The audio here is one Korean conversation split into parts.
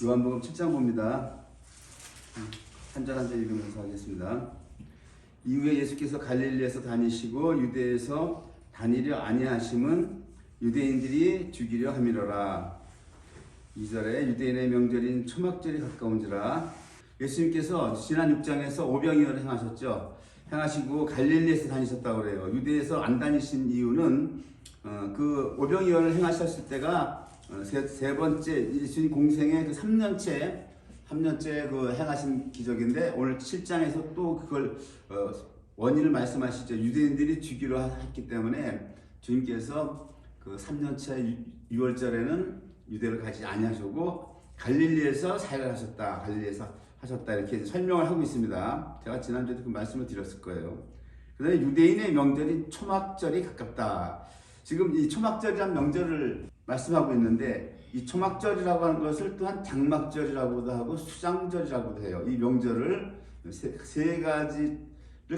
요한복음 7장 봅니다. 한 절 한 절 읽으면서 하겠습니다. 이후에 예수께서 갈릴리에서 다니시고 유대에서 다니려 아니하심은 유대인들이 죽이려 함이로라. 2절에 유대인의 명절인 초막절이 가까운지라. 예수님께서 지난 6장에서 오병이어를 행하셨죠. 행하시고 갈릴리에서 다니셨다고 그래요. 유대에서 안 다니신 이유는 그 오병이어를 행하셨을 때가 세 번째 예수님 공생의 그 3년째 그 행하신 기적인데, 오늘 7장에서 또 그걸 원인을 말씀하시죠. 유대인들이 죽이려 했기 때문에 주님께서 그 3년차 6월절에는 유대를 가지 아니하시고 갈릴리에서 사역을 하셨다. 갈릴리에서 하셨다. 이렇게 설명을 하고 있습니다. 제가 지난주에도 그 말씀을 드렸을 거예요. 그다음에 유대인의 명절인 초막절이 가깝다. 지금 이 초막절이란 명절을 말씀하고 있는데, 이 초막절이라고 하는 것을 또한 장막절이라고도 하고 수장절이라고도 해요. 이 명절을 세 가지를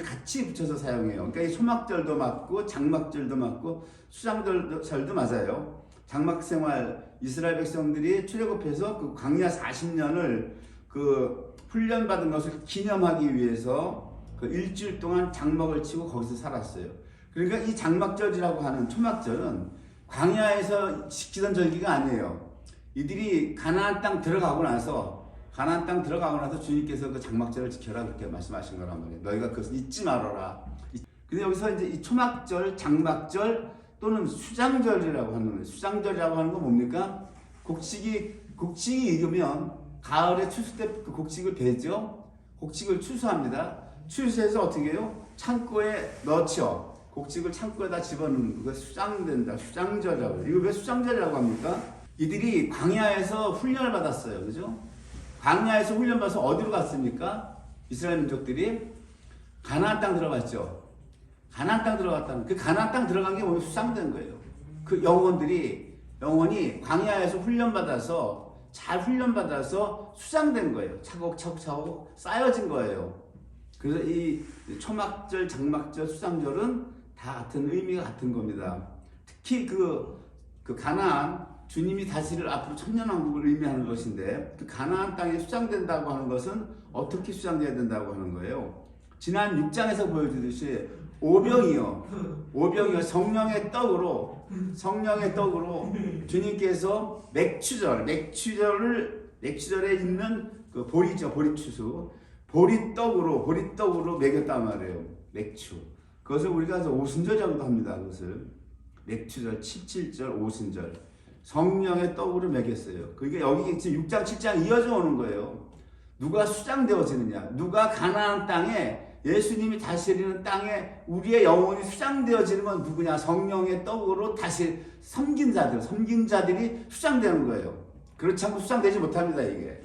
같이 붙여서 사용해요. 그러니까 이 초막절도 맞고 장막절도 맞고 수장절도 맞아요. 장막생활, 이스라엘 백성들이 출애굽해서 그 광야 40년을 그 훈련받은 것을 기념하기 위해서 그 일주일 동안 장막을 치고 거기서 살았어요. 그러니까 이 장막절이라고 하는 초막절은 광야에서 지키던 절기가 아니에요. 이들이 가나안 땅 들어가고 나서 주님께서 그 장막절을 지켜라 그렇게 말씀하신 거란 말이에요. 너희가 그것을 잊지 말아라. 근데 여기서 이제 이 초막절, 장막절 또는 수장절이라고 하는 거예요. 수장절이라고 하는 건 뭡니까? 곡식이 익으면 가을에 추수 때 그 곡식을 베죠. 곡식을 추수합니다. 추수해서 어떻게 해요? 창고에 넣죠. 곡식을 창고에다 집어넣는 그거 수장된다. 수장절이라고 해요. 이거 왜 수장절이라고 합니까? 이들이 광야에서 훈련을 받았어요. 그죠? 광야에서 훈련받아서 어디로 갔습니까? 이스라엘 민족들이 가나안 땅 들어갔죠. 가나안 땅 들어갔다는, 그 가나안 땅 들어간 게 오늘 수장된 거예요. 그 영혼이 광야에서 잘 훈련받아서 수장된 거예요. 차곡차곡 쌓여진 거예요. 그래서 이 초막절, 장막절, 수장절은 다 같은 의미가 같은 겁니다. 특히 그 가나안, 주님이 다시를 앞으로 천년왕국을 의미하는 것인데, 그 가나안 땅에 수장된다고 하는 것은 어떻게 수장돼야 된다고 하는 거예요. 지난 6장에서 보여주듯이 오병이어 성령의 떡으로 주님께서 맥추절에 있는 그 보리죠, 보리추수, 보리떡으로 먹였단 말이에요. 맥추. 그것을 우리가 오순절이라고도 합니다. 그것을 맥추절, 17절, 오순절, 성령의 떡으로 먹였어요. 그게 여기 지금 6장, 7장 이어져 오는 거예요. 누가 수장되어지느냐? 누가 가나안 땅에, 예수님이 다스리는 땅에 우리의 영혼이 수장되어지는 건 누구냐? 성령의 떡으로 다시 섬긴 자들이 수장되는 거예요. 그렇지 않고 수장되지 못합니다, 이게.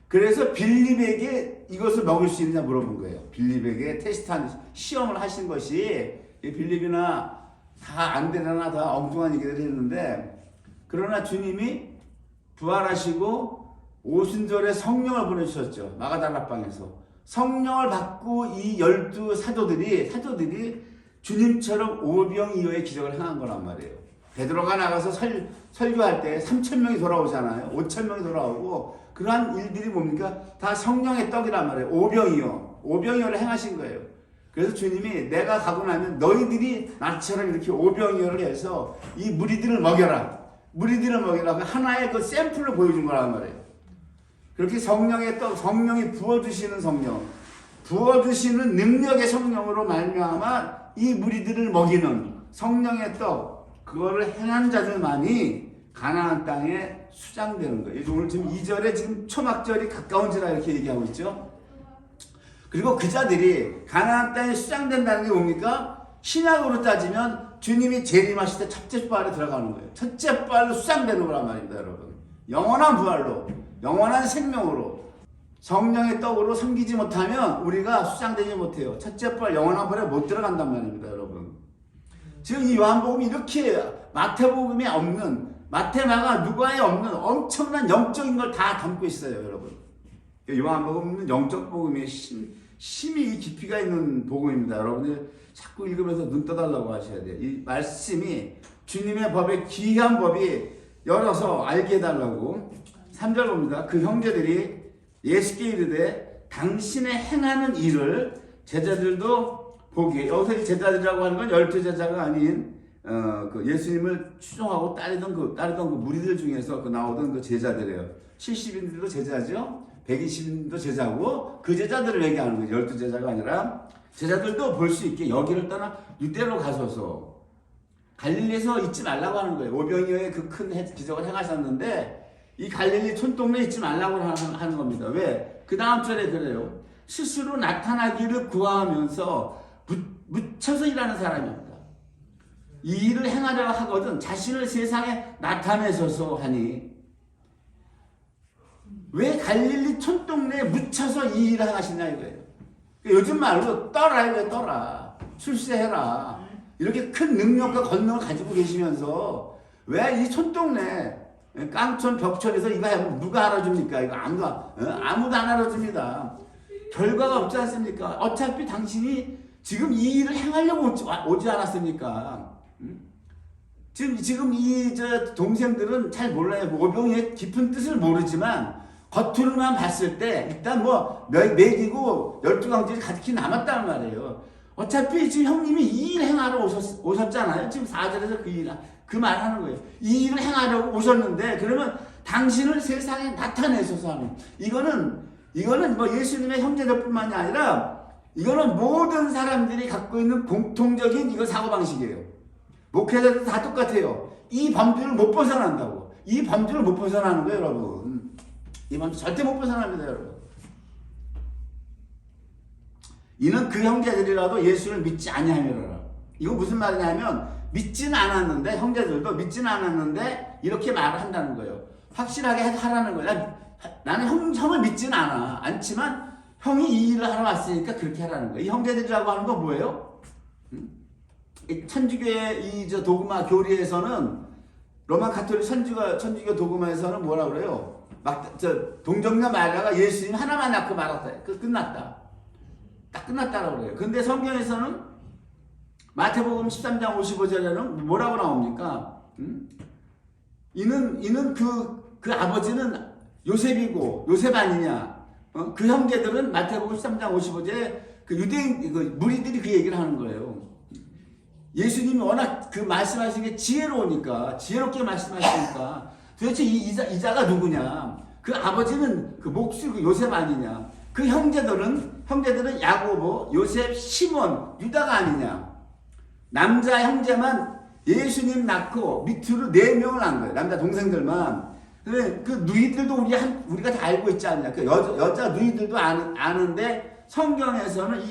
그래서 빌립에게 이것을 먹을 수 있느냐 물어본 거예요. 빌립에게 시험을 하신 것이, 빌립이나 다 안 되나 다 엉뚱한 얘기를 했는데, 그러나 주님이 부활하시고 오순절에 성령을 보내주셨죠. 마가다락방에서. 성령을 받고 이 12 사도들이 주님처럼 오병이어의 기적을 행한 거란 말이에요. 베드로가 나가서 설교할 때 3,000명이 돌아오잖아요. 5,000명이 돌아오고, 그러한 일들이 뭡니까? 다 성령의 떡이란 말이에요. 오병이어를 행하신 거예요. 그래서 주님이 내가 가고 나면 너희들이 나처럼 이렇게 오병이어를 해서 이 무리들을 먹여라. 하나의 그 샘플을 보여준 거란 말이에요. 그렇게 성령의 떡, 성령이 부어주시는 성령, 부어주시는 능력의 성령으로 말미암아 이 무리들을 먹이는 성령의 떡, 그거를 행한 자들만이 가나안 땅에 수장되는 거예요. 오늘 지금 2절에 지금 초막절이 가까운지라 이렇게 얘기하고 있죠. 그리고 그 자들이 가나안 땅에 수장된다는 게 뭡니까? 신약으로 따지면 주님이 재림하실 때 첫째 부활에 들어가는 거예요. 첫째 부활로 수장되는 거란 말입니다, 여러분. 영원한 부활로, 영원한 생명으로, 성령의 떡으로 섬기지 못하면 우리가 수장되지 못해요. 첫째 부활, 영원한 부활에 못 들어간단 말입니다, 여러분. 지금 이 요한복음이 이렇게 마태복음에 없는, 마태마가 누가에 없는 엄청난 영적인 걸 다 담고 있어요, 여러분. 요한복음은 영적 복음의 심히 깊이가 있는 복음입니다. 여러분들 자꾸 읽으면서 눈 떠달라고 하셔야 돼요. 이 말씀이 주님의 법의 귀한 법이 열어서 알게 해달라고 3절 봅니다. 그 형제들이 예수께 이르되 당신의 행하는 일을 제자들도 보기에, 여기서 이 제자들이라고 하는 건 12제자가 아닌 그 예수님을 추종하고 따르던 그 무리들 중에서 그 나오던 그 제자들이에요. 70인들도 제자죠. 120인도 제자고 그 제자들을 얘기하는 거죠. 12제자가 아니라 제자들도 볼 수 있게 여기를 떠나 유대로 가소서. 갈릴리에서 잊지 말라고 하는 거예요. 오병이어의 그 큰 기적을 행하셨는데 이 갈릴리 촌동네에 있지 말라고 하는 겁니다. 왜? 그 다음 절에 그래요. 스스로 나타나기를 구하면서 묻혀서 일하는 사람입니다. 이 일을 행하려 하거든 자신을 세상에 나타내소서 하니, 왜 갈릴리 촌동네에 묻혀서 이 일을 하시냐 이거예요. 요즘 말로 떠라 이거예요. 떠라. 출세해라. 이렇게 큰 능력과 권능을 가지고 계시면서 왜 이 촌동네 깡촌 벽촌에서 이거 하면 누가 알아줍니까? 이거 아무도 안 알아줍니다. 결과가 없지 않습니까? 어차피 당신이 지금 이 일을 행하려고 오지 않았습니까? 지금 이 동생들은 잘 몰라요. 오병이의 깊은 뜻을 모르지만 겉으로만 봤을 때 일단 뭐 매기고 12강질이 가득히 남았단 말이에요. 어차피 지금 형님이 이 일 행하러 오셨잖아요. 지금 4절에서 그 말 하는 거예요. 이 일을 행하려고 오셨는데, 그러면 당신을 세상에 나타내소서 하는. 이거는 뭐 예수님의 형제들 뿐만이 아니라, 이거는 모든 사람들이 갖고 있는 공통적인 이거 사고방식이에요. 목회자들도 다 똑같아요. 이 범주를 못 벗어난다고. 이 범주를 못 벗어나는 거예요, 여러분. 이 범주 절대 못 벗어납니다, 여러분. 이는 그 형제들이라도 예수를 믿지 아니하미로라. 이거 무슨 말이냐면 믿지는 않았는데, 형제들도 믿지는 않았는데 이렇게 말을 한다는 거예요. 확실하게 하라는 거예요. 나는 형을 믿지는 않지만 형이 이 일을 하러 왔으니까 그렇게 하라는 거예요. 이 형제들이라고 하는 건 뭐예요? 천주교의 도그마 교리에서는, 로마 가톨릭 천주교 도그마에서는 뭐라 그래요? 동정녀 마리아가 예수님 하나만 낳고 말았다. 끝났다. 딱 끝났다라고 그래요. 근데 성경에서는 마태복음 13장 55절에는 뭐라고 나옵니까? 이는 그 아버지는 요셉이고, 요셉 아니냐? 그 형제들은 마태복음 13장 55절에 그 유대인 무리들이 그 얘기를 하는 거예요. 예수님이 워낙 그 말씀하신 게 지혜롭게 말씀하시니까 도대체 이자가 누구냐? 그 아버지는 그 목수 그 요셉 아니냐? 그 형제들은 야고보, 요셉, 시몬, 유다가 아니냐? 남자 형제만 예수님 낳고 밑으로 4명을 낳은 거예요. 남자 동생들만. 그 누이들도 우리가 다 알고 있지 않냐? 그 여자 누이들도 아는데 성경에서는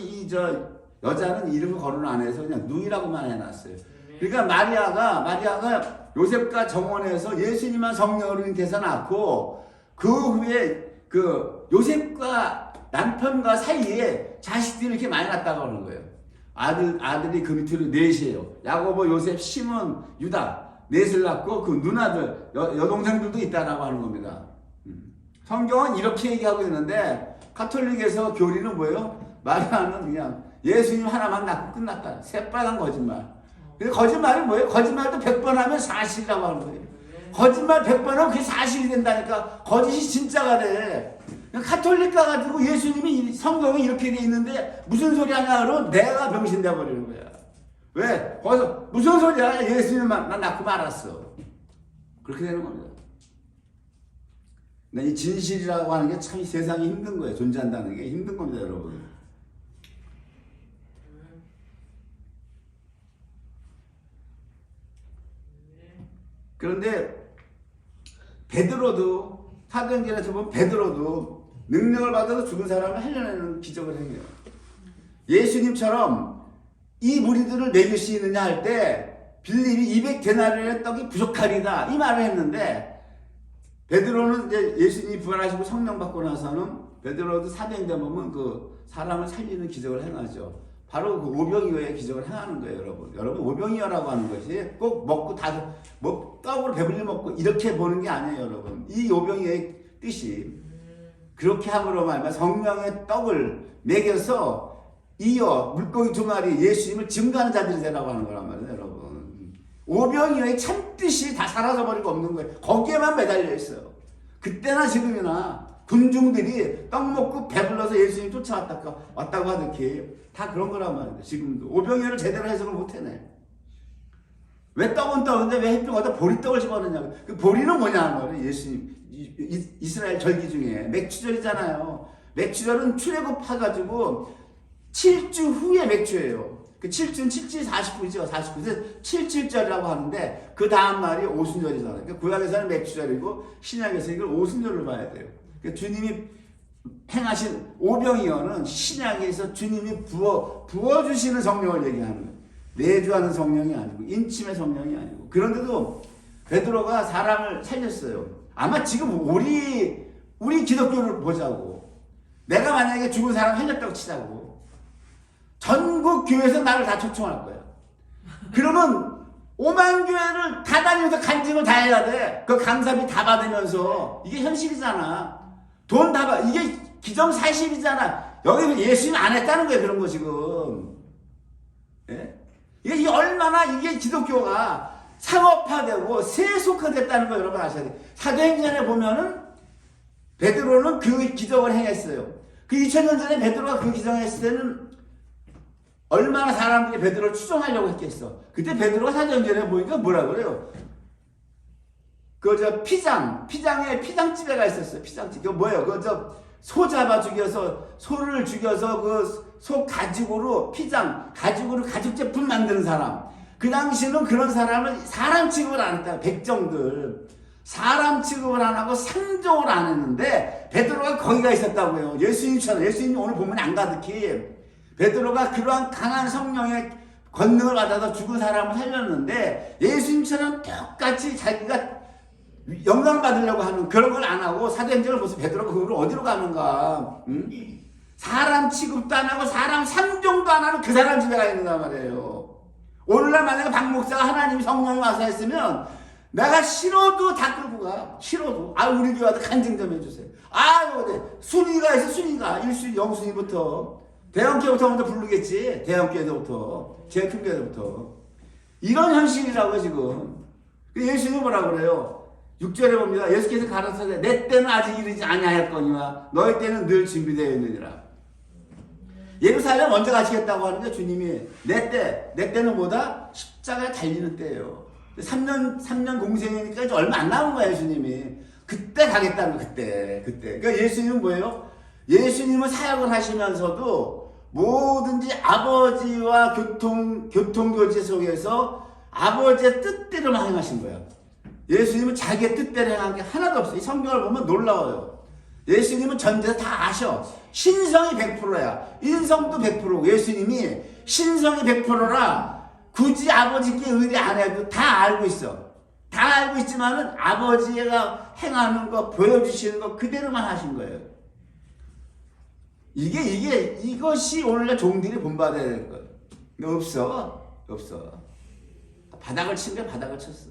여자는 이름을 거론 안 해서 그냥 누이라고만 해놨어요. 그러니까 마리아가 요셉과 정원에서 예수님만 성령으로 잉태해서 낳고, 그 후에 그 요셉과 남편과 사이에 자식들이 이렇게 많이 낳았다고 하는 거예요. 아들이 그 밑으로 넷이에요. 야고보, 요셉, 시몬, 유다 넷을 낳고 그 누나들, 여동생들도 있다라고 하는 겁니다. 성경은 이렇게 얘기하고 있는데 가톨릭에서 교리는 뭐예요? 마리아는 그냥 예수님 하나만 낳고 끝났다. 새빨간 거짓말. 근데 거짓말은 뭐예요? 거짓말도 100번 하면 사실이라고 하는 거예요. 거짓말 100번 하면 그게 사실이 된다니까. 거짓이 진짜가 돼. 가톨릭 가가지고 예수님이 성경에 이렇게 돼 있는데 무슨 소리 하냐로 내가 병신돼 버리는 거야. 왜? 거기서 무슨 소리야? 예수님만 난 낳고 말았어. 그렇게 되는 겁니다. 이 진실이라고 하는 게 참 세상이 힘든 거예요. 존재한다는 게 힘든 겁니다, 여러분. 그런데 베드로도, 사도행전에서 보면 베드로도 능력을 받아서 죽은 사람을 살려내는 기적을 행해요. 예수님처럼 이 무리들을 먹일 수 있느냐 할 때 빌립이 200데나리온의 떡이 부족하리다 이 말을 했는데, 베드로는 이제 예수님이 부활하시고 성령 받고 나서는 베드로도 사도행전 보면 그 사람을 살리는 기적을 행하죠. 바로 그 오병이어의 기적을 행하는 거예요, 여러분. 여러분, 오병이어라고 하는 것이 꼭 먹고 떡으로 배불리 먹고 이렇게 보는 게 아니에요, 여러분. 이 오병이어의 뜻이 그렇게 함으로 말미암아 성령의 떡을 먹여서 이어 물고기 2마리 예수님을 증거하는 자들이 되라고 하는 거란 말이에요, 여러분. 오병이어의 참 뜻이 다 사라져버리고 없는 거예요. 거기에만 매달려 있어요. 그때나 지금이나 군중들이 떡 먹고 배불러서 예수님 쫓아왔다고 하듯이 다 그런 거란 말이에요. 지금도 오병이어를 제대로 해석을 못해내. 왜 떡은 떡인데 왜 햇병 어디다 보리떡을 집어넣냐고. 그 보리는 뭐냐 말이에요. 예수님 이스라엘 절기 중에 맥추절이잖아요. 맥추절은 출애굽해가지고 7주 후에 맥주예요. 그 7주는 7지 49이죠. 49. 그래서 77절이라고 하는데 그 다음 날이 오순절이잖아요. 그러니까 구약에서는 맥주절이고 신약에서 이걸 오순절로 봐야 돼요. 그러니까 주님이 행하신 오병이어는 신약에서 주님이 부어주시는 성령을 얘기하는 거예요. 내주하는 성령이 아니고 인침의 성령이 아니고. 그런데도 베드로가 사람을 살렸어요. 아마 지금 우리 기독교를 보자고. 내가 만약에 죽은 사람 살렸다고 치자고. 전국 교회에서 나를 다 초청할 거야. 그러면 5만 교회를 다 다니면서 간증을 다 해야 돼. 그 강사비 다 받으면서. 이게 현실이잖아. 돈 다 받. 이게 기정사실이잖아. 여기서 예수님 안 했다는 거예요. 그런 거 지금. 예? 이게 얼마나 이게 기독교가 상업화되고 세속화됐다는 거 여러분 아셔야 돼요. 사도행전에 보면은 베드로는 그 기적을 행했어요. 그 2000년 전에 베드로가 그 기적을 했을 때는 얼마나 사람들이 베드로를 추종하려고 했겠어. 그때 베드로가 사도행전에 보니까 뭐라 그래요? 피장에 피장집에가 있었어요. 피장집. 그거 뭐예요? 소 잡아 죽여서, 소를 죽여서 그 소 가죽으로, 가죽으로 가죽 제품 만드는 사람. 그 당시는 그런 사람을 사람 취급을 안 했다. 백정들. 사람 취급을 안 하고 상종을 안 했는데, 베드로가 거기가 있었다고요. 예수님처럼. 예수님이 오늘 보면 안 가득히. 베드로가 그러한 강한 성령의 권능을 받아서 죽은 사람을 살렸는데, 예수님처럼 똑같이 자기가 영광 받으려고 하는 그런 걸 안 하고 사도행전을 보세요. 베드로가 그걸 어디로 가는가? 응? 사람 취급도 안 하고 사람 상종도 안 하는 그 사람 집에 가 있는단 말이에요. 오늘날 만약에 박 목사가 하나님이 성령이 와서 했으면 내가 싫어도 다 끌고 가. 싫어도. 우리 교회도 간증 좀 해주세요. 순위가 있어. 순위가 1순위 0순위부터 대형교회부터 먼저 부르겠지. 대형교회부터 제일 큰 교회부터. 이런 현실이라고 지금. 예수님이 뭐라고 그래요? 6절에 봅니다. 예수께서 가라사대 내 때는 아직 이르지 아니하였거니와 너희 때는 늘 준비되어 있느니라. 예루살렘 먼저 가시겠다고 하는데 주님이 내 때는 뭐다? 십자가에 달리는 때예요. 3년 공생이니까 이제 얼마 안 남은 거예요. 주님이 그때 가겠다는 거. 그때. 그러니까 예수님은 뭐예요? 예수님은 사역을 하시면서도 뭐든지 아버지와 교통교제 속에서 아버지의 뜻대로만 행하신 거예요. 예수님은 자기의 뜻대로 행한 게 하나도 없어요. 이 성경을 보면 놀라워요. 예수님은 전제에서 다 아셔. 신성이 100%야. 인성도 100%고 예수님이 신성이 100%라 굳이 아버지께 의뢰 안 해도 다 알고 있어. 다 알고 있지만은 아버지가 행하는 거, 보여주시는 거 그대로만 하신 거예요. 이것이 오늘날 종들이 본받아야 될 거예요. 없어. 바닥을 친 게 바닥을 쳤어.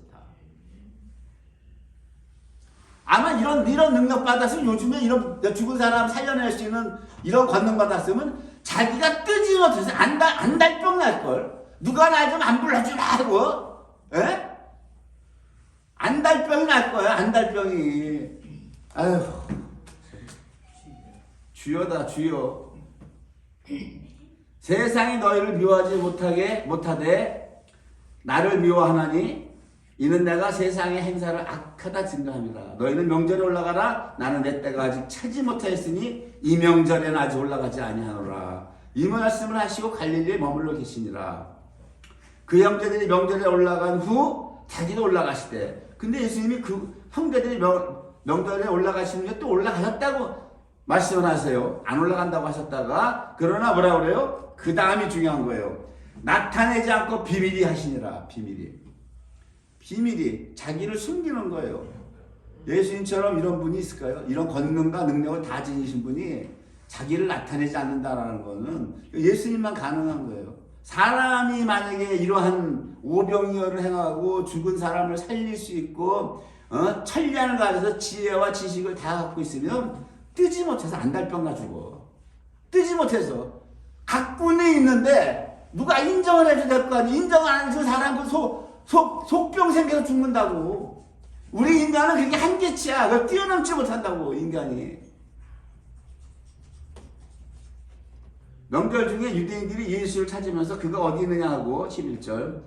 아마 이런 능력 받았으면 요즘에 이런 죽은 사람 살려낼 수 있는 이런 권능 받았으면 자기가 뜨지 못해서 안달병 날걸. 누가 나 좀 안 불러주라 하고. 에? 안달병이 날 거야. 안달병이. 아휴. 주여다 주여. 세상이 너희를 미워하지 못하되 나를 미워하나니 이는 내가 세상의 행사를 악하다 증거합니다. 너희는 명절에 올라가라. 나는 내 때가 아직 차지 못하였으니 이 명절에는 아직 올라가지 아니하노라. 이 말씀을 하시고 갈릴리에 머물러 계시니라. 그 형제들이 명절에 올라간 후 자기도 올라가시되. 근데 예수님이 그 형제들이 명절에 올라가시는 게 또 올라가셨다고 말씀을 하세요. 안 올라간다고 하셨다가 그러나 뭐라 그래요? 그 다음이 중요한 거예요. 나타내지 않고 비밀히 하시니라. 비밀이 자기를 숨기는 거예요. 예수님처럼 이런 분이 있을까요? 이런 권능과 능력을 다 지니신 분이 자기를 나타내지 않는다라는 거는 예수님만 가능한 거예요. 사람이 만약에 이러한 오병이어를 행하고 죽은 사람을 살릴 수 있고 천리안을 가져서 지혜와 지식을 다 갖고 있으면 뜨지 못해서 안달병 나 죽어. 뜨지 못해서 갖고는 있는데 누가 인정을 해줘야 될 거 아니야. 인정 안 해준 사람 속병 생겨서 죽는다고. 우리 인간은 그게 한계치야. 그걸 뛰어넘지 못한다고, 인간이. 명절 중에 유대인들이 예수를 찾으면서 그가 어디 있느냐 하고 11절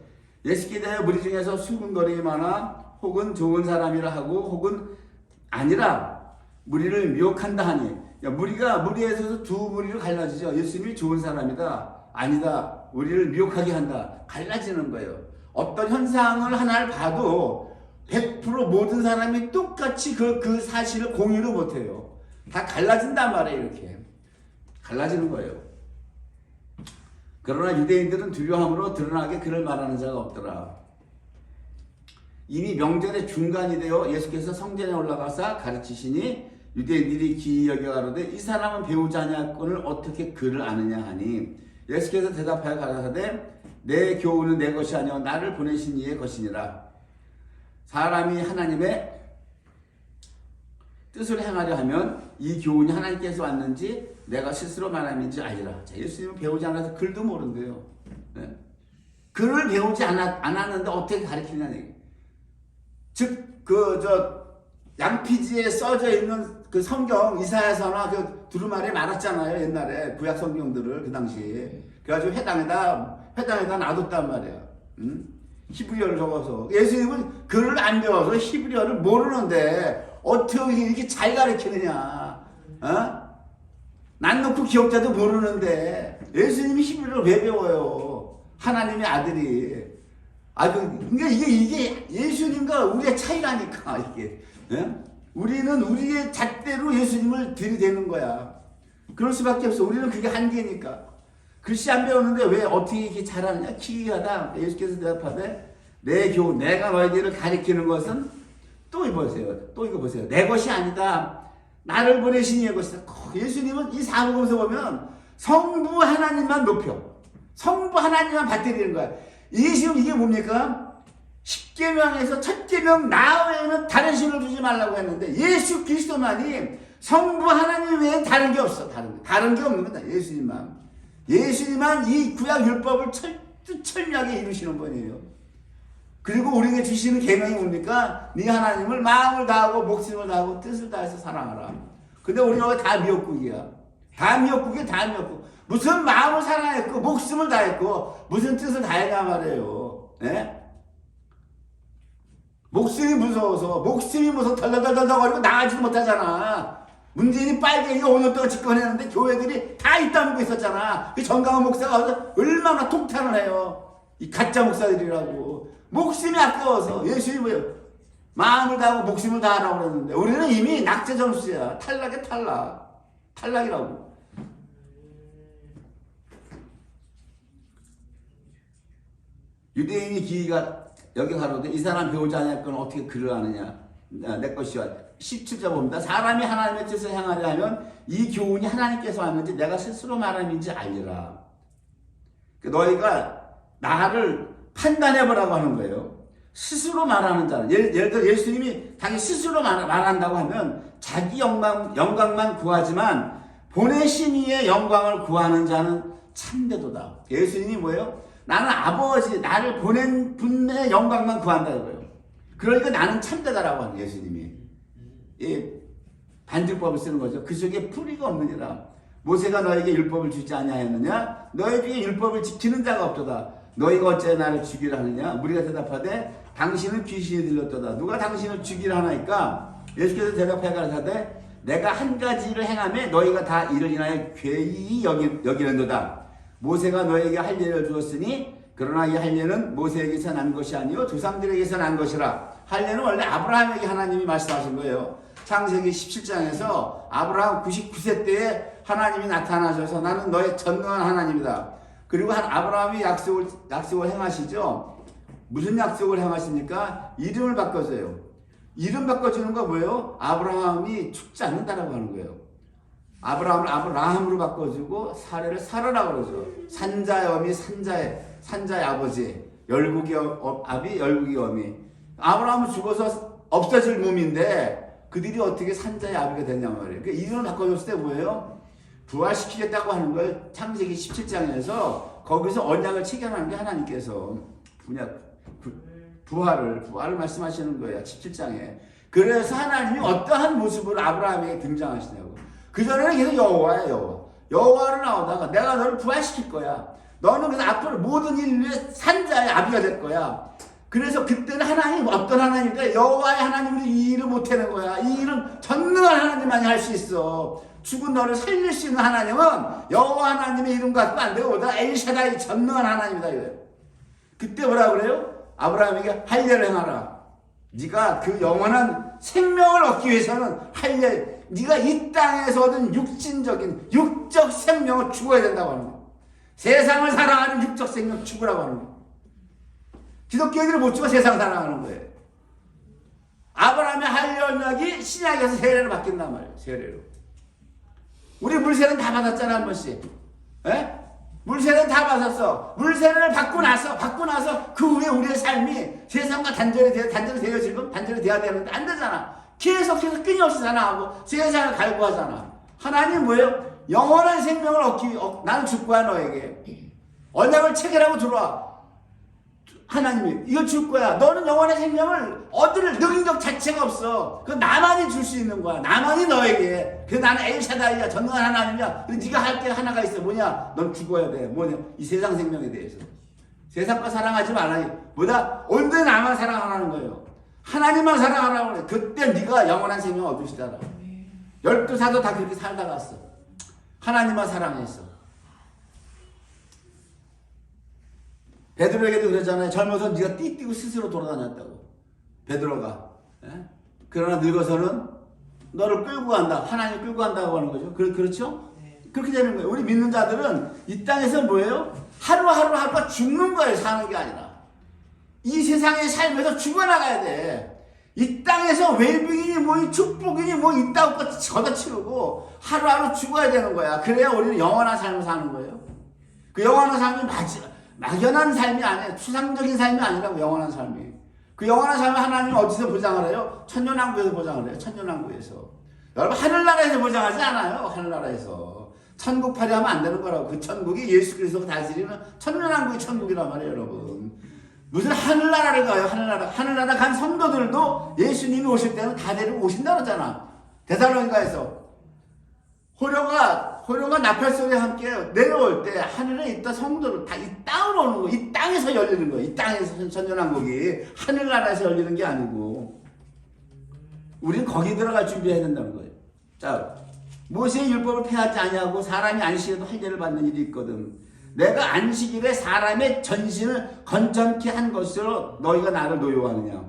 예수께 대하여 무리 중에서 수군거리기 많아 혹은 좋은 사람이라 하고 혹은 아니라 무리를 미혹한다 하니 무리에서 두 무리로 갈라지죠. 예수님이 좋은 사람이다. 아니다. 우리를 미혹하게 한다. 갈라지는 거예요. 어떤 현상을 하나를 봐도 100% 모든 사람이 똑같이 그 사실을 공유를 못해요. 다 갈라진단 말이에요. 이렇게 갈라지는 거예요. 그러나 유대인들은 두려움으로 드러나게 그를 말하는 자가 없더라. 이미 명절의 중간이 되어 예수께서 성전에 올라가사 가르치시니 유대인들이 기이 여겨 가로되 이 사람은 배우지 아니하거늘 어떻게 그를 아느냐 하니 예수께서 대답하여 가라사대 내 교훈은 내 것이 아니요 나를 보내신 이의 것이니라. 사람이 하나님의 뜻을 행하려 하면 이 교훈이 하나님께서 왔는지 내가 스스로 말함인지 알리라. 자, 예수님은 배우지 않아서 글도 모른대요. 네? 글을 배우지 않았는데 어떻게 가르치냐는 얘기. 즉, 양피지에 써져 있는 그 성경, 이사야서나 그 두루마리에 말았잖아요. 옛날에 구약 성경들을 그 당시에. 그래가지고 회당에다 놔뒀단 말이야. 히브리어를 적어서. 예수님은 글을 안 배워서 히브리어를 모르는데 어떻게 이렇게 잘 가르치느냐. 난 놓고 기억자도 모르는데 예수님이 히브리어를 왜 배워요? 하나님의 아들이. 그러니까 이게 예수님과 우리의 차이라니까, 이게. 예? 우리는 우리의 잣대로 예수님을 들이대는 거야. 그럴 수밖에 없어. 우리는 그게 한계니까. 글씨 안 배우는데 왜 어떻게 이렇게 잘하느냐? 기이하다. 예수께서 대답하되 내 교훈, 내가 너희들을 가리키는 것은 또 이거 보세요. 내 것이 아니다. 나를 보내신 이의 것이다. 예수님은 이 사복음서 보면 성부 하나님만 높여. 성부 하나님만 받들이는 거야. 예수님 이게 뭡니까? 10계명에서 첫 계명 나 외에는 다른 신을 두지 말라고 했는데 예수 그리스도만이 성부 하나님 외에 다른 게 없어. 다른 게 없는 거다. 예수님만 이 구약 율법을 철저하게 이루시는 분이에요. 그리고 우리에게 주시는 계명이 뭡니까? 네 하나님을 마음을 다하고 목숨을 다하고 뜻을 다해서 사랑하라. 근데 우리가 다 미역국이야. 다 미역국. 무슨 마음을 사랑했고 목숨을 다했고 무슨 뜻을 다했냐 말이에요. 네? 목숨이 무서워서 덜덜덜덜거리고 나가지도 못하잖아. 문재인이 빨갱이가 5년 동안 집권했는데 교회들이 다 입다물고 있었잖아. 그 정강원 목사가 와서 얼마나 통탄을 해요. 이 가짜 목사들이라고. 목숨이 아까워서 예수님이 뭐예요? 마음을 다하고 목숨을 다하라고 그랬는데 우리는 이미 낙제 점수야. 탈락이라고. 유대인이 기이가 여기 가로되 이 사람 배우지 아니할 어떻게 글을 아느냐. 내 것이야. 17절 봅니다. 사람이 하나님의 뜻을 행하려 하면 이 교훈이 하나님께서 왔는지 내가 스스로 말함인지 알리라. 너희가 나를 판단해보라고 하는 거예요. 스스로 말하는 자는 예를 들어 예수님이 자기 스스로 말한다고 하면 자기 영광만 구하지만 보내신 이의 영광을 구하는 자는 참되도다. 예수님이 뭐예요? 나는 아버지 나를 보낸 분의 영광만 구한다는 거예요. 그러니까 나는 참되다라고 하는 예수님이. 반증법을 쓰는 거죠. 그 속에 풀이가 없느니라. 모세가 너에게 율법을 주지 아니하였느냐? 너희 중에 율법을 지키는 자가 없도다. 너희가 어째 나를 죽이라 하느냐? 무리가 대답하되 당신은 귀신이 들렸도다. 누가 당신을 죽이라 하나이까? 예수께서 대답하여 가라사대 내가 한 가지를 행하며 너희가 다 이를 인하여 괴이히 여기는도다. 모세가 너에게 할례를 주었으니 그러나 이 할례는 모세에게서 난 것이 아니요 조상들에게서 난 것이라. 할례는 원래 아브라함에게 하나님이 말씀하신 거예요. 창세기 17장에서 아브라함 99세 때에 하나님이 나타나셔서 나는 너의 전능한 하나님이다. 그리고 아브라함이 약속을 행하시죠. 무슨 약속을 행하십니까? 이름을 바꿔줘요. 이름 바꿔주는 거 뭐예요? 아브라함이 죽지 않는다라고 하는 거예요. 아브라함을 아브라함으로 바꿔주고 사례를 사라라고 그러죠. 산자의 어미 산자의 아버지, 열국의 아비 열국의 어미. 아브라함은 죽어서 없어질 몸인데 그들이 어떻게 산자의 아비가 됐냐 말이에요. 그러니까 이름을 바꿔줬을 때 뭐예요? 부활시키겠다고 하는 걸 창세기 17장에서 거기서 언약을 체결하는 게 하나님께서 부활을 말씀하시는 거예요. 17장에. 그래서 하나님이 어떠한 모습으로 아브라함에게 등장하시냐고. 그전에는 계속 여호와예요. 여호와로 나오다가 내가 너를 부활시킬 거야. 너는 그래서 앞으로 모든 인류의 산자의 아비가 될 거야. 그래서 그때는 하나님 어떤 하나님인가? 여호와의 하나님으로 이 일을 못하는 거야. 이 일은 전능한 하나님만이 할 수 있어. 죽은 너를 살릴 수 있는 하나님은 여호와 하나님의 이름 갖고 안 되고 보다 엘샤다이 전능한 하나님이다 이거예요. 그때 뭐라 그래요? 아브라함에게 할례를 행하라. 네가 그 영원한 생명을 얻기 위해서는 할례, 네가 이 땅에서 얻은 육적 생명을 죽어야 된다고 하는 거예요. 세상을 사랑하는 육적 생명 죽으라고 하는 거예요. 기독교인들은 못 죽어 세상 사랑하는 거예요. 아브라함의 할례 언약이 신약에서 세례를 받긴단 말이에요. 세례로. 우리 물세는 다 받았잖아 한 번씩. 에? 물세는 다 받았어. 물세를 받고 나서 그 후에 우리의 삶이 세상과 단절이 돼요 지금? 단절이 돼야 되는데 안 되잖아. 계속해서 끊임없이 살아가고 세상을 갈구하잖아. 하나님 뭐예요? 영원한 생명을 얻기 위해 나는 줄 거야 너에게. 언약을 체결하고 들어와. 하나님이 이거 줄 거야. 너는 영원한 생명을 얻을 능력 자체가 없어. 그 나만이 줄 수 있는 거야. 나만이 너에게. 그래서 나는 엘샤다이야. 전능한 하나님이야. 네가 할 게 하나가 있어. 뭐냐? 넌 죽어야 돼. 뭐냐? 이 세상 생명에 대해서. 세상과 사랑하지 말아요. 뭐다? 온전히 나만 사랑하라는 거예요. 하나님만 사랑하라고 그래. 그때 네가 영원한 생명 얻으시잖아. 12사도 다 그렇게 살다 갔어. 하나님만 사랑했어. 베드로에게도 그랬잖아요. 젊어서 네가 띠띠고 스스로 돌아다녔다고. 베드로가. 예? 그러나 늙어서는 너를 끌고 간다. 하나님 끌고 간다고 하는 거죠. 그렇죠? 네. 그렇게 되는 거예요. 우리 믿는 자들은 이 땅에서 뭐예요? 하루하루가 죽는 거예요. 사는 게 아니라. 이 세상의 삶에서 죽어나가야 돼. 이 땅에서 웰빙이니 뭐니 축복이니 뭐 있다고 걷어치우고 하루하루 죽어야 되는 거야. 그래야 우리는 영원한 삶을 사는 거예요. 그 영원한 삶이 막연한 삶이 아니에요. 추상적인 삶이 아니라고 영원한 삶이. 그 영원한 삶을 하나님은 어디서 보장을 해요? 천년왕국에서 보장을 해요. 천년왕국에서. 여러분 하늘나라에서 보장하지 않아요. 하늘나라에서. 천국팔이 하면 안 되는 거라고. 그 천국이 예수 그리스도가 다스리는 천년왕국이 천국이란 말이에요 여러분. 무슨 하늘나라를 가요. 하늘나라 간 성도들도 예수님이 오실 때는 다 데리고 오신다고 그러잖아. 데살로니가에서. 호령과 나팔 소리와 함께 내려올 때 하늘에 있던 성도를 다 이 땅으로 오는 거예요. 이 땅에서 열리는 거예요. 이 땅에서 천년왕국이 하늘나라에서 열리는 게 아니고 우리는 거기 들어갈 준비해야 된다는 거예요. 자, 모세의 율법을 폐하지 아니하고 사람이 안식일에도 할례를 받는 일이 있거든. 내가 안식일에 사람의 전신을 건전케 한 것으로 너희가 나를 노여워하느냐.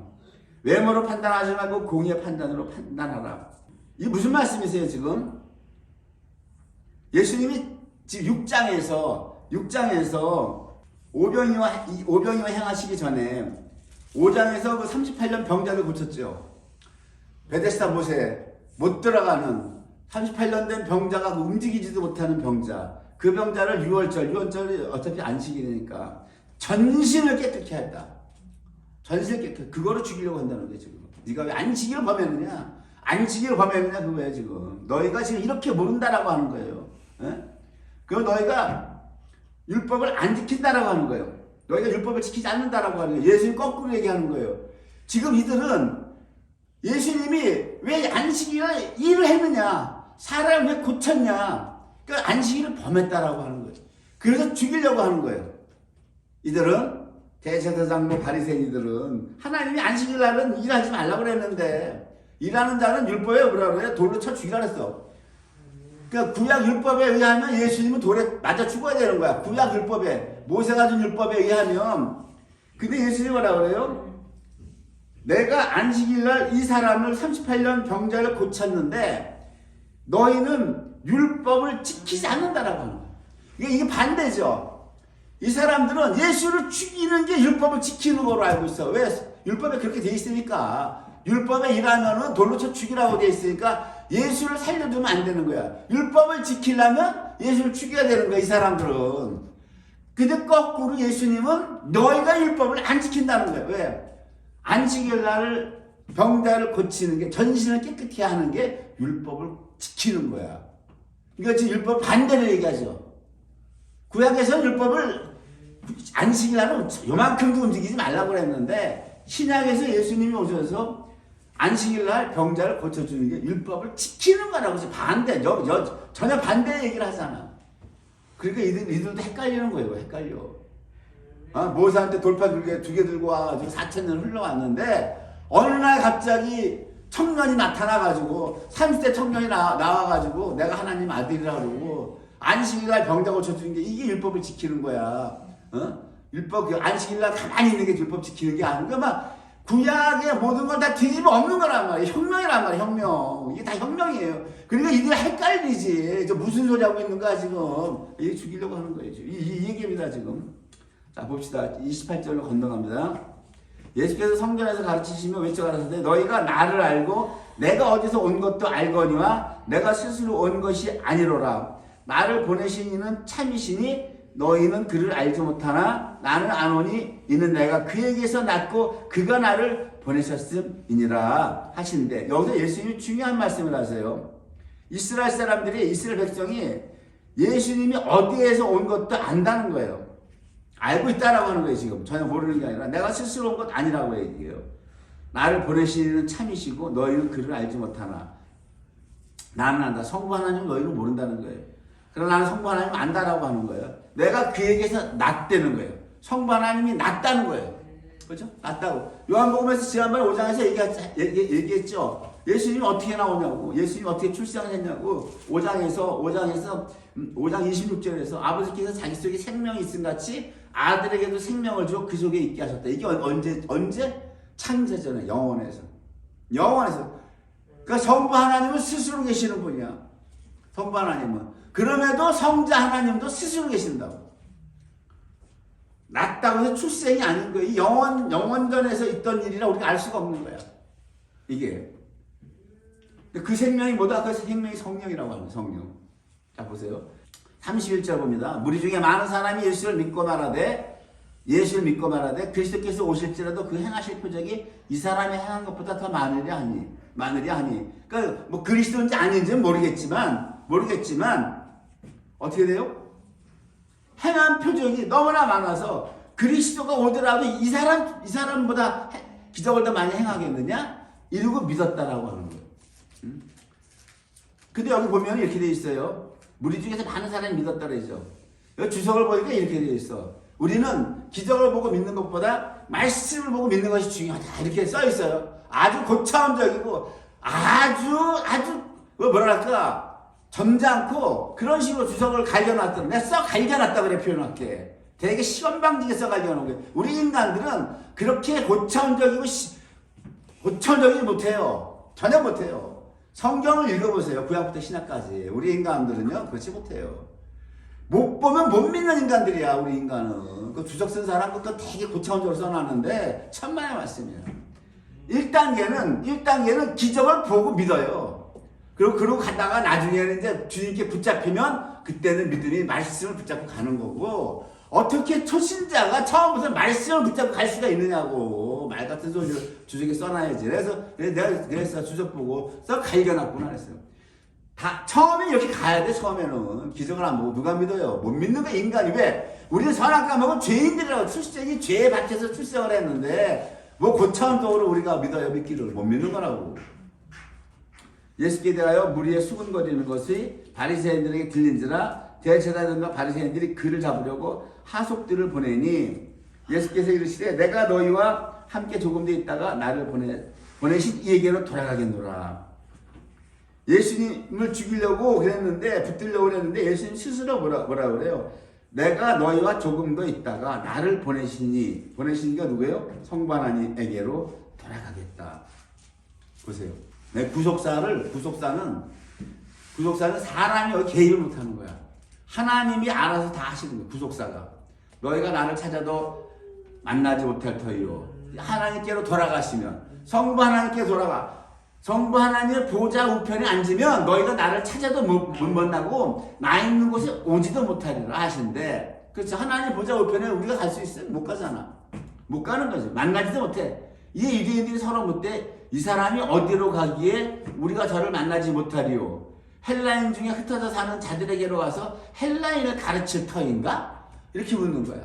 외모로 판단하지 말고 공의의 판단으로 판단하라. 이게 무슨 말씀이세요 지금? 예수님이 지금 6장에서 오병이와 행하시기 전에 5장에서 그 38년 병자를 고쳤죠. 베데스다 못에 못 들어가는 38년 된 병자가 움직이지도 못하는 병자. 그 병자를 유월절이 어차피 안식일이니까 전신을 깨끗게 했다. 전신을 깨끗게. 그거로 죽이려고 한다는 거예요 지금. 네가 왜 안식일을 범했느냐? 안식일을 범했느냐 그거예요 지금. 너희가 지금 이렇게 모른다라고 하는 거예요. 그럼 너희가 율법을 안 지킨다라고 하는 거예요. 너희가 율법을 지키지 않는다라고 하는 거예요. 예수님 거꾸로 얘기하는 거예요. 지금 이들은 예수님이 왜 안식일을 일을 했느냐, 사람을 왜 고쳤냐, 그러니까 안식일을 범했다라고 하는 거예요. 그래서 죽이려고 하는 거예요. 이들은 대제사장과 바리새인들은 하나님이 안식일 날은 일하지 말라고 그랬는데 일하는 자는 율법에 뭐라 그래요? 돌로 쳐 죽이라 그랬어. 그러니까 구약 율법에 의하면 예수님은 돌에 맞아 죽어야 되는 거야. 구약 율법에, 모세가 준 율법에 의하면. 근데 예수님이 뭐라 그래요? 내가 안식일날 이 사람을 38년 병자를 고쳤는데 너희는 율법을 지키지 않는다라고 하는 거야. 이게 반대죠. 이 사람들은 예수를 죽이는 게 율법을 지키는 거로 알고 있어. 왜? 율법에 그렇게 돼 있으니까. 율법에 일하면은 돌로 쳐 죽이라고 돼 있으니까 예수를 살려두면 안 되는 거야. 율법을 지키려면 예수를 죽여야 되는 거야, 이 사람들은. 근데 거꾸로 예수님은 너희가 율법을 안 지킨다는 거야. 왜? 안식일 날 병자를 고치는 게, 전신을 깨끗이 하는 게 율법을 지키는 거야. 그러니까 지금 율법 반대로 얘기하죠. 구약에서는 율법을 안식일 날은 요만큼도 움직이지 말라고 그랬는데 신약에서 예수님이 오셔서 안식일날 병자를 고쳐주는 게 율법을 지키는 거라고 해서 반대, 전혀 반대 얘기를 하잖아. 그러니까 이들도 헷갈리는 거예요. 헷갈려. 모세한테 돌판 두 개 들고 와가지고 4,000년 흘러왔는데 어느 날 갑자기 청년이 나타나가지고 30대 청년이 나와가지고 내가 하나님 아들이라 그러고 안식일날 병자 고쳐주는 게 이게 율법을 지키는 거야. 율법, 안식일날 가만히 있는 게 율법 지키는 게 아니고 막 구약의 모든 걸 다 뒤집어 엎는 거란 말이야. 혁명이란 말이야. 혁명. 이게 다 혁명이에요. 그러니까 이들 헷갈리지. 저 무슨 소리 하고 있는 거야 지금. 이게 죽이려고 하는 거예요. 이 얘기입니다 지금. 자 봅시다. 28절로 건너갑니다. 예수께서 성전에서 가르치시며 외쳐 가라사대 너희가 나를 알고 내가 어디서 온 것도 알거니와 내가 스스로 온 것이 아니로라. 나를 보내신 이는 참이시니 너희는 그를 알지 못하나 나는 아노니 이는 내가 그에게서 났고 그가 나를 보내셨음이니라 하시는데 여기서 예수님이 중요한 말씀을 하세요. 이스라엘 사람들이 이스라엘 백성이 예수님이 어디에서 온 것도 안다는 거예요. 알고 있다라고 하는 거예요. 지금 전혀 모르는 게 아니라 내가 스스로 온 것 아니라고 얘기해요. 나를 보내신 이는 참이시고 너희는 그를 알지 못하나 나는 안다. 성부 하나님 너희는 모른다는 거예요. 그러나 나는 성부 하나님 안다라고 하는 거예요. 내가 그에게서 낫다는 거예요. 성부 하나님이 낫다는 거예요. 그렇죠? 낫다고. 요한복음에서 지난번에 5장에서 얘기했죠. 예수님이 어떻게 나오냐고. 예수님이 어떻게 출생했냐고. 5장 26절에서 아버지께서 자기 속에 생명이 있음 같이 아들에게도 생명을 주어 그 속에 있게 하셨다. 이게 언제? 창세전에 영원에서. 그러니까 성부 하나님은 스스로 계시는 분이야. 성부 하나님은. 그럼에도 성자 하나님도 스스로 계신다고. 낫다고 해서 출생이 아닌 거예요. 영원전에서 있던 일이라 우리가 알 수가 없는 거야. 이게. 그 생명이 뭐다? 그 생명이 성령이라고 하는 성령. 자, 보세요. 31절 봅니다. 무리 중에 많은 사람이 예수를 믿고 말하되 그리스도께서 오실지라도 그 행하실 표적이 이 사람이 행한 것보다 더 많으려 하니. 그러니까 뭐 그리스도인지 아닌지는 모르겠지만 어떻게 돼요? 행한 표적이 너무나 많아서 그리스도가 오더라도 이 사람보다 기적을 더 많이 행하겠느냐? 이러고 믿었다라고 하는 거예요. 근데 여기 보면 이렇게 돼 있어요. 무리 중에서 많은 사람이 믿었다 그러죠. 여기 주석을 보니까 이렇게 돼 있어. 우리는 기적을 보고 믿는 것보다 말씀을 보고 믿는 것이 중요하다. 이렇게 써 있어요. 아주 고차원적이고 아주 뭐랄까 점잖고 그런 식으로 주석을 갈겨놨더니 내가 써 갈겨놨다 그래 표현할게. 되게 시건방지게 써 갈겨놓은 거예요. 우리 인간들은 그렇게 고차원적이지 못해요. 전혀 못해요. 성경을 읽어보세요. 구약부터 신약까지. 우리 인간들은요 그렇지 못해요. 못 보면 못 믿는 인간들이야. 우리 인간은. 그 주석 쓴 사람 것도 되게 고차원적으로 써놨는데 천만의 말씀이에요. 1단계는 기적을 보고 믿어요. 그리고 가다가 나중에는 이제 주님께 붙잡히면 그때는 믿음이 말씀을 붙잡고 가는 거고 어떻게 초신자가 처음부터 말씀을 붙잡고 갈 수가 있느냐고. 말 같은 소리를 주석에 써놔야지. 내가 그래서 주석 보고 써 갈겨놨구나 그랬어요. 처음에 이렇게 가야 돼. 처음에는 기적을 안 보고 누가 믿어요? 못 믿는 거 인간이. 왜? 우리는 선악과 먹은 죄인들이라고 출생이 죄에 박혀서 출생을 했는데 뭐 고차원적으로 우리가 믿어요? 믿기를 못 믿는 거라고. 예수께 대하여 무리에 수군거리는 것이 바리새인들에게 들린지라 대제사장과 바리새인들이 그를 잡으려고 하속들을 보내니 예수께서 이르시되 내가 너희와 함께 조금 더 있다가 나를 보내신 이에게로 돌아가겠노라. 예수님을 죽이려고 그랬는데 붙들려고 그랬는데 예수님 스스로 뭐라 그래요? 내가 너희와 조금 더 있다가 나를 보내시니가 누구예요? 성부 하나님에게로 돌아가겠다. 보세요. 네, 구속사는 사람이 여기 개입을 못하는 거야. 하나님이 알아서 다 하시는 거야. 구속사가. 너희가 나를 찾아도 만나지 못할 터이요. 하나님께로 돌아가시면 성부 하나님께 돌아가. 성부 하나님의 보좌 우편에 앉으면 너희가 나를 찾아도 못 만나고 나 있는 곳에 오지도 못하리라 하시는데 그렇죠. 하나님 보좌 우편에 우리가 갈 수 있어요? 못 가잖아. 못 가는 거지. 만나지도 못해. 이제 유대인들이 서로 묻되 이 사람이 어디로 가기에 우리가 저를 만나지 못하리요? 헬라인 중에 흩어져 사는 자들에게로 가서 헬라인을 가르칠 터인가? 이렇게 묻는 거야.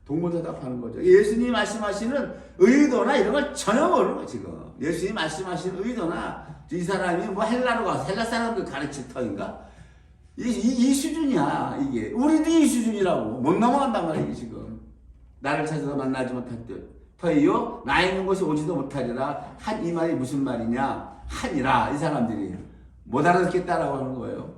동문서답하는 거죠. 예수님이 말씀하시는 의도나 이런 걸 전혀 모르는 거예요, 지금. 예수님이 말씀하시는 의도나 이 사람이 뭐 헬라로 가서 헬라 사람들 가르칠 터인가? 이 수준이야, 이게. 우리도 이 수준이라고. 못 넘어간단 말이야, 지금. 나를 찾아서 만나지 못할 터이요. 나 있는 곳에 오지도 못하리라. 이 말이 무슨 말이냐? 한이라. 이 사람들이 못 알아듣겠다라고 하는 거예요.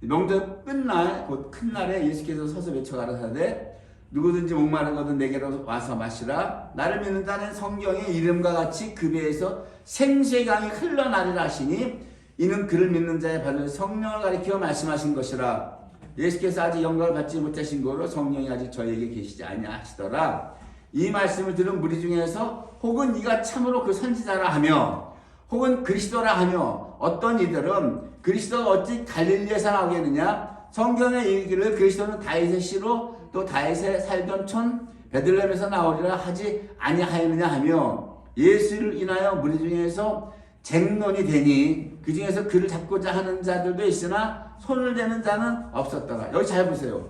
명절 끝날, 곧 큰 날에 예수께서 서서 외쳐가라사대 누구든지 목마른 것은 내게로 와서 마시라. 나를 믿는 자는 성경의 이름과 같이 그 배에서 생수의 강이 흘러나리라 하시니 이는 그를 믿는 자의 발로 성령을 가리켜 말씀하신 것이라. 예수께서 아직 영광을 받지 못하신 거로 성령이 아직 저에게 계시지 아니하시더라. 이 말씀을 들은 무리 중에서 혹은 네가 참으로 그 선지자라 하며 혹은 그리스도라 하며 어떤 이들은 그리스도가 어찌 갈릴리에서 나오겠느냐. 성경에 이르기를 그리스도는 다윗의 씨로 또 다윗의 살던 촌 베들레헴에서 나오리라 하지 아니하였느냐 하며 예수를 인하여 무리 중에서 쟁론이 되니 그 중에서 그를 잡고자 하는 자들도 있으나 손을 대는 자는 없었더라. 여기 잘 보세요.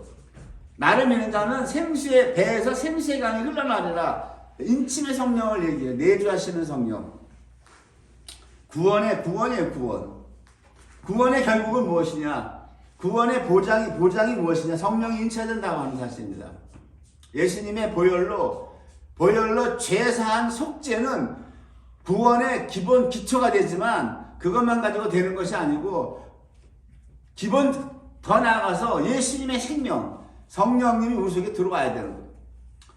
나를 믿는 자는 생수의 배에서 생수의 강이 흘러나리라. 인침의 성령을 얘기해요. 내주하시는 성령. 구원이에요, 구원. 구원의 결국은 무엇이냐? 구원의 보장이 무엇이냐? 성령이 인쳐야 하는 사실입니다. 예수님의 보혈로 죄사한 속죄는 구원의 기본 기초가 되지만 그것만 가지고 되는 것이 아니고 기본 더 나아가서 예수님의 생명, 성령님이 우리 속에 들어와야 되는 거예요.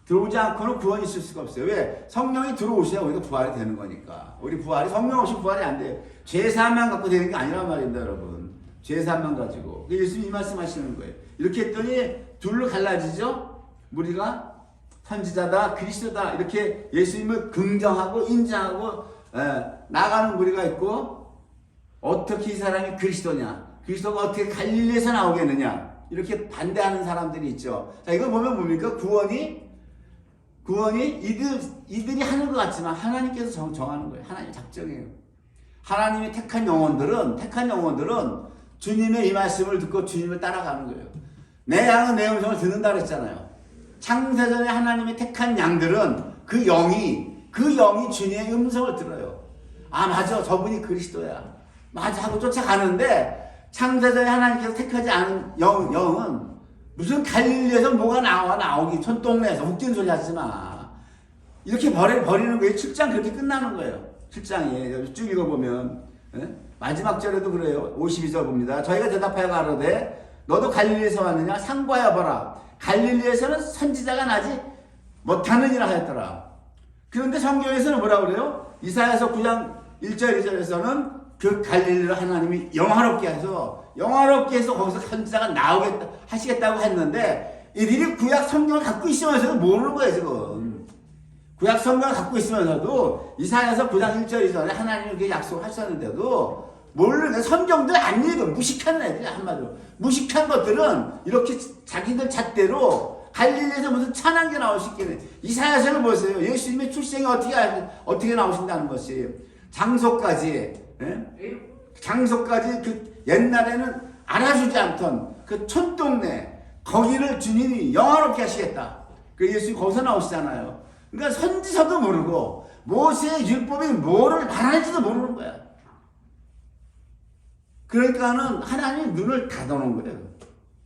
들어오지 않고는 구원이 있을 수가 없어요. 왜? 성령이 들어오셔야 우리가 부활이 되는 거니까. 우리 부활이 성령 없이 부활이 안 돼요. 죄사함만 갖고 되는 게 아니란 말입니다, 여러분. 죄사함만 가지고. 예수님이 이 말씀하시는 거예요. 이렇게 했더니 둘로 갈라지죠. 우리가 선지자다, 그리스도다 이렇게 예수님을 긍정하고 인정하고 나가는 무리가 있고 어떻게 이 사람이 그리스도냐? 그리스도가 어떻게 갈릴리에서 나오겠느냐? 이렇게 반대하는 사람들이 있죠. 자, 이거 보면 뭡니까? 구원이 이들이 하는 것 같지만 하나님께서 정하는 거예요. 하나님 작정이에요. 하나님이 택한 영혼들은 주님의 이 말씀을 듣고 주님을 따라가는 거예요. 내 양은 내 음성을 듣는다 그랬잖아요. 창세전에 하나님이 택한 양들은 그 영이 주님의 음성을 들어요. 아, 맞아, 저분이 그리스도야. 맞아 하고 쫓아가는데 창세전에 하나님께서 택하지 않은 영은 무슨 갈릴리에서 뭐가 나오기 촌동네에서 웃긴 소리 하지 마. 이렇게 버리는 거예요. 7장 그렇게 끝나는 거예요. 7장에 쭉 읽어보면 마지막 절에도 그래요. 52절 봅니다. 저희가 대답하여 가로되 너도 갈릴리에서 왔느냐? 상고하여 보라. 갈릴리에서는 선지자가 나지 못하느니라 하였더라. 그런데 성경에서는 뭐라고 그래요? 이사야서 9장 1절 2절에서는 그 갈릴리를 하나님이 영화롭게 해서 거기서 선지자가 하시겠다고 했는데 이들이 구약 성경을 갖고 있으면서도 모르는 거예요, 지금. 구약 성경을 갖고 있으면서도 이사야서 9장 1절 2절에 하나님이 그렇게 약속을 하셨는데도 모르는 성경들 안 읽어. 무식한 애들이 한마디로. 무식한 것들은 이렇게 자기들 잣대로 갈릴리에서 무슨 찬양기 나올 수 있겠네. 이사야서를 보세요. 예수님의 출생이 어떻게 나오신다는 것이. 장소까지 그 옛날에는 알아주지 않던 그 촌동네 거기를 주님이 영화롭게 하시겠다. 그 예수님 거기서 나오시잖아요. 그러니까 선지서도 모르고 모세의 율법이 뭐를 말하는지도 모르는 거야. 그러니까는 하나님이 눈을 닫아놓은 거예요.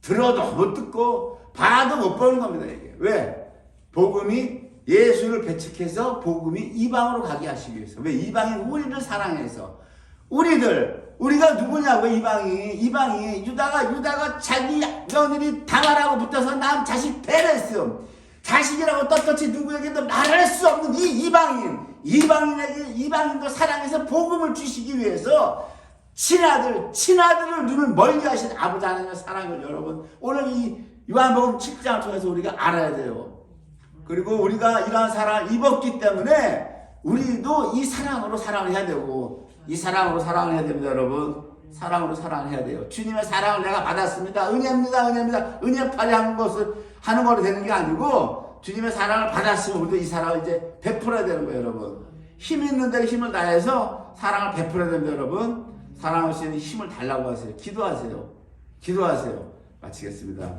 들어도 못 듣고 봐도 못 보는 겁니다. 이게. 왜? 복음이 예수를 배척해서 복음이 이방으로 가게 하시기 위해서. 왜? 이방인 우리를 사랑해서. 우리가 누구냐고. 이방이 유다가 자기 며느리 다말하고 붙어서 남 자식 배렸어. 자식이라고 떳떳이 누구에게도 말할 수 없는 이 이방인도 사랑해서 복음을 주시기 위해서 친아들을 눈을 멀게 하신 아버지 하나님의 사랑을 여러분 오늘 이 요한복음 7장을 통해서 우리가 알아야 돼요. 그리고 우리가 이러한 사랑을 입었기 때문에 우리도 이 사랑으로 사랑을 해야 되고 이 사랑으로 사랑을 해야 됩니다, 여러분. 사랑으로 사랑을 해야 돼요. 주님의 사랑을 내가 받았습니다. 은혜입니다. 은혜 발휘하는 것을 하는 거로 되는 게 아니고 주님의 사랑을 받았으면 우리도 이 사랑을 이제 베풀어야 되는 거예요, 여러분. 힘 있는 데를 힘을 다해서 사랑을 베풀어야 됩니다, 여러분. 사랑할 수 있는 힘을 달라고 하세요. 기도하세요. 마치겠습니다.